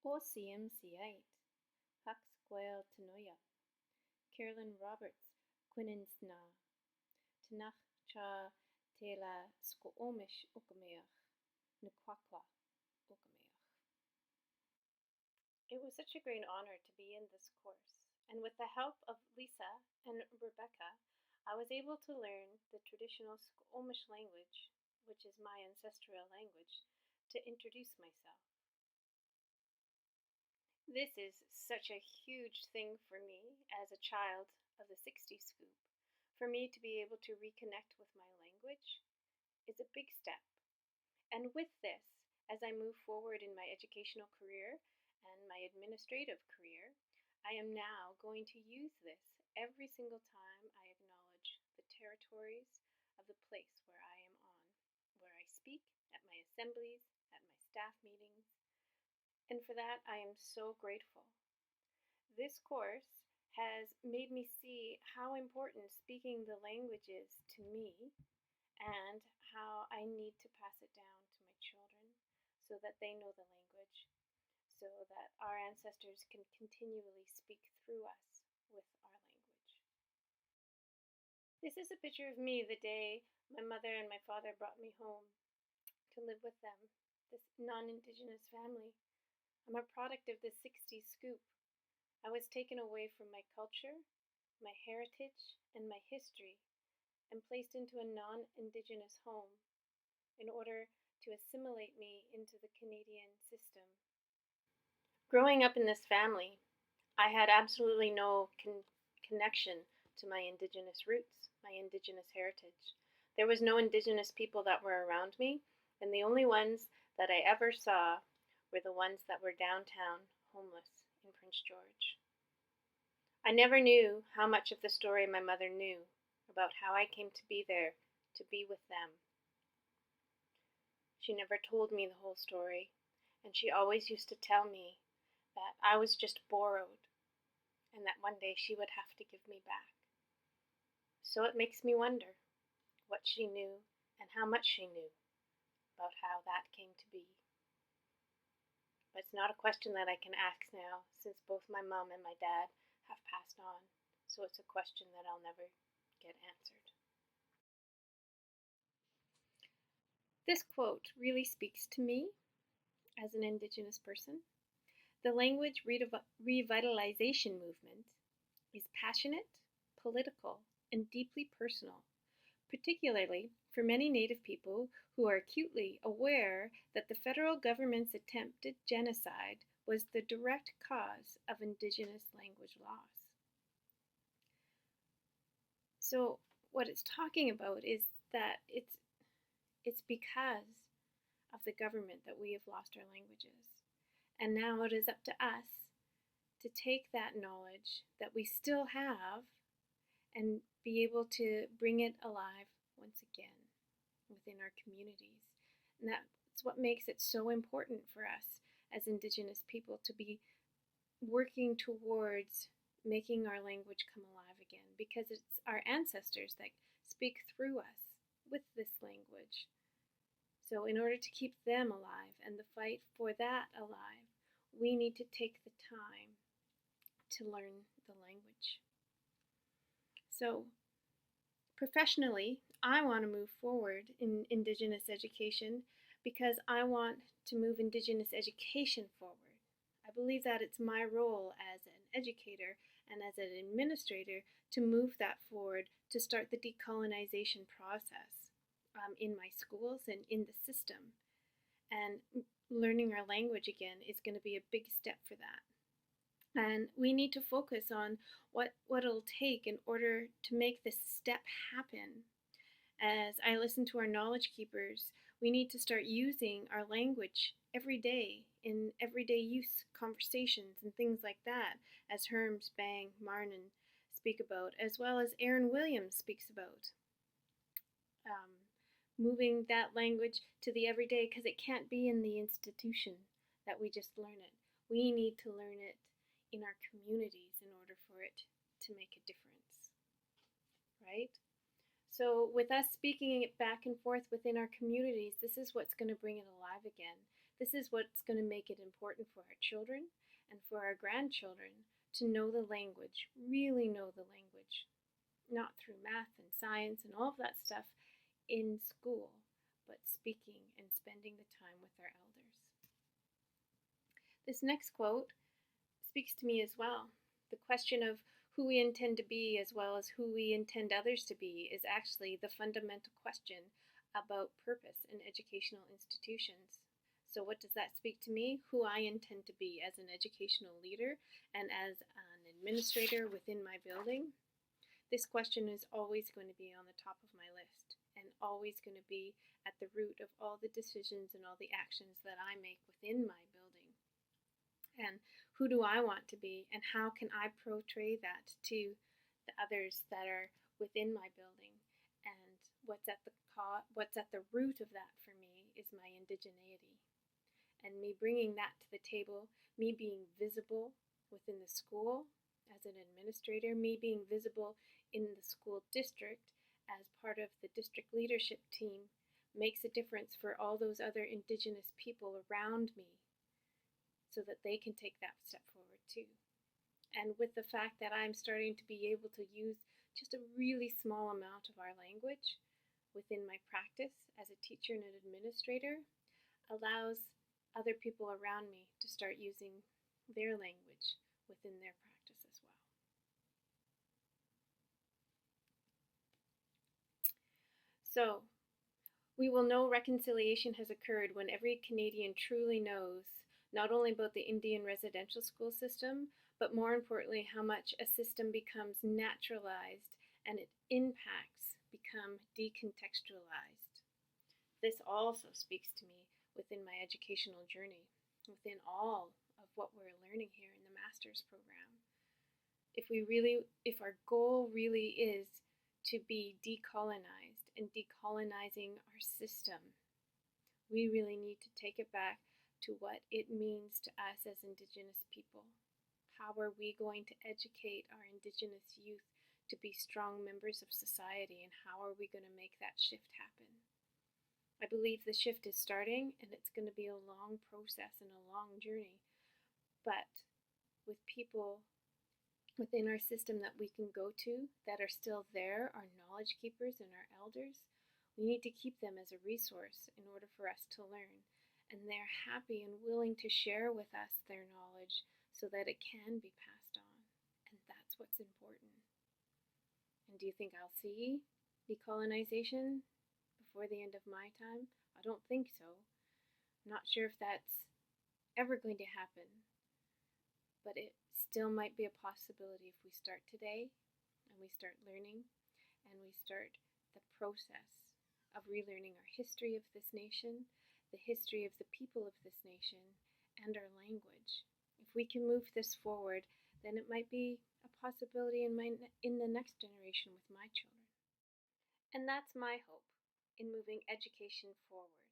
O siem siait, hac squel tenoia, Carolyn Roberts, Quininsna, Tanach cha te la squomish okameach, Nuquaqua okameach. It was such a great honor to be in this course, and with the help of Lisa and Rebecca, I was able to learn the traditional Squamish language, which is my ancestral language, to introduce myself. This is such a huge thing for me as a child of the 60s scoop. For me to be able to reconnect with my language is a big step. And with this, as I move forward in my educational career and my administrative career, I am now going to use this every single time I acknowledge the territories of the place where I am on, where I speak, at my assemblies, at my staff meetings, and for that I am so grateful. This course has made me see how important speaking the language is to me and how I need to pass it down to my children so that they know the language, so that our ancestors can continually speak through us with our language. This is a picture of me the day my mother and my father brought me home to live with them, this non-Indigenous family. I'm a product of the 60s scoop. I was taken away from my culture, my heritage, and my history, and placed into a non-Indigenous home in order to assimilate me into the Canadian system. Growing up in this family, I had absolutely no connection to my Indigenous roots, my Indigenous heritage. There was no Indigenous people that were around me, and the only ones that I ever saw were the ones that were downtown homeless in Prince George. I never knew how much of the story my mother knew about how I came to be there to be with them. She never told me the whole story, and she always used to tell me that I was just borrowed and that one day she would have to give me back. So it makes me wonder what she knew and how much she knew about how that came to be. But it's not a question that I can ask now, since both my mom and my dad have passed on, so it's a question that I'll never get answered. This quote really speaks to me as an Indigenous person. The language revitalization movement is passionate, political, and deeply personal, particularly for many Native people who are acutely aware that the federal government's attempted genocide was the direct cause of Indigenous language loss. So what it's talking about is that it's because of the government that we have lost our languages. And now it is up to us to take that knowledge that we still have and be able to bring it alive once again within our communities. And that's what makes it so important for us as Indigenous people to be working towards making our language come alive again, because it's our ancestors that speak through us with this language. So in order to keep them alive and the fight for that alive, we need to take the time to learn the language. So professionally, I want to move forward in Indigenous education because I want to move Indigenous education forward. I believe that it's my role as an educator and as an administrator to move that forward, to start the decolonization process in my schools and in the system. And learning our language again is going to be a big step for that. And we need to focus on what it'll take in order to make this step happen. As I listen to our knowledge keepers, we need to start using our language every day in everyday use conversations and things like that, as Herms, Bang, Marnin speak about, as well as Aaron Williams speaks about. Moving that language to the everyday, because it can't be in the institution that we just learn it. We need to learn it in our communities in order for it to make a difference, right? So with us speaking it back and forth within our communities, this is what's going to bring it alive again. This is what's going to make it important for our children and for our grandchildren to know the language, really know the language, not through math and science and all of that stuff in school, but speaking and spending the time with our elders. This next quote speaks to me as well. The question of who we intend to be as well as who we intend others to be is actually the fundamental question about purpose in educational institutions. So what does that speak to me? Who I intend to be as an educational leader and as an administrator within my building. This question is always going to be on the top of my list and always going to be at the root of all the decisions and all the actions that I make within my building. And who do I want to be, and how can I portray that to the others that are within my building? And what's at the root of that for me is my indigeneity. And me bringing that to the table, me being visible within the school as an administrator, me being visible in the school district as part of the district leadership team makes a difference for all those other Indigenous people around me so that they can take that step forward too. And with the fact that I'm starting to be able to use just a really small amount of our language within my practice as a teacher and an administrator allows other people around me to start using their language within their practice as well. So, we will know reconciliation has occurred when every Canadian truly knows not only about the Indian residential school system, but more importantly, how much a system becomes naturalized and its impacts become decontextualized. This also speaks to me within my educational journey, within all of what we're learning here in the master's program. If our goal really is to be decolonized and decolonizing our system, we really need to take it back to what it means to us as Indigenous people. How are we going to educate our Indigenous youth to be strong members of society, and how are we going to make that shift happen? I believe the shift is starting, and it's going to be a long process and a long journey, but with people within our system that we can go to that are still there, our knowledge keepers and our elders, we need to keep them as a resource in order for us to learn. And they're happy and willing to share with us their knowledge so that it can be passed on. And that's what's important. And do you think I'll see decolonization before the end of my time? I don't think so. I'm not sure if that's ever going to happen, but it still might be a possibility if we start today and we start learning and we start the process of relearning our history of this nation, the history of the people of this nation, and our language. If we can move this forward, then it might be a possibility in the next generation with my children. And that's my hope in moving education forward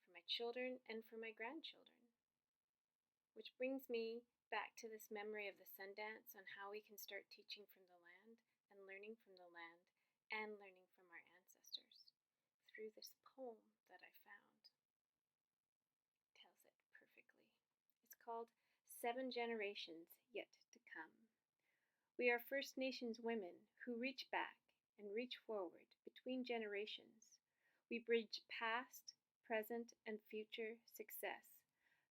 for my children and for my grandchildren. Which brings me back to this memory of the Sundance on how we can start teaching from the land and learning from the land and learning from our ancestors through this poem that I found. It tells it perfectly. It's called 7 Generations Yet to Come. We are First Nations women who reach back and reach forward between generations. We bridge past, present, and future success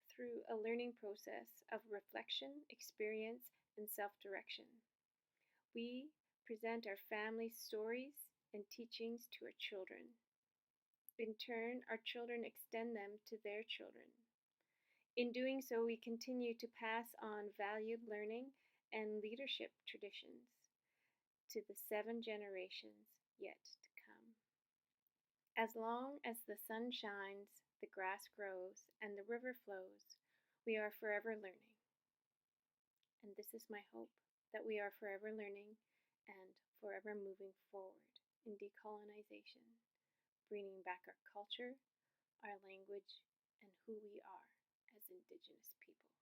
through a learning process of reflection, experience, and self-direction. We present our family stories and teachings to our children. In turn, our children extend them to their children. In doing so, we continue to pass on valued learning and leadership traditions to the 7 generations yet to come. As long as the sun shines, the grass grows, and the river flows, we are forever learning. And this is my hope, that we are forever learning and forever moving forward in decolonization, bringing back our culture, our language, and who we are as Indigenous people.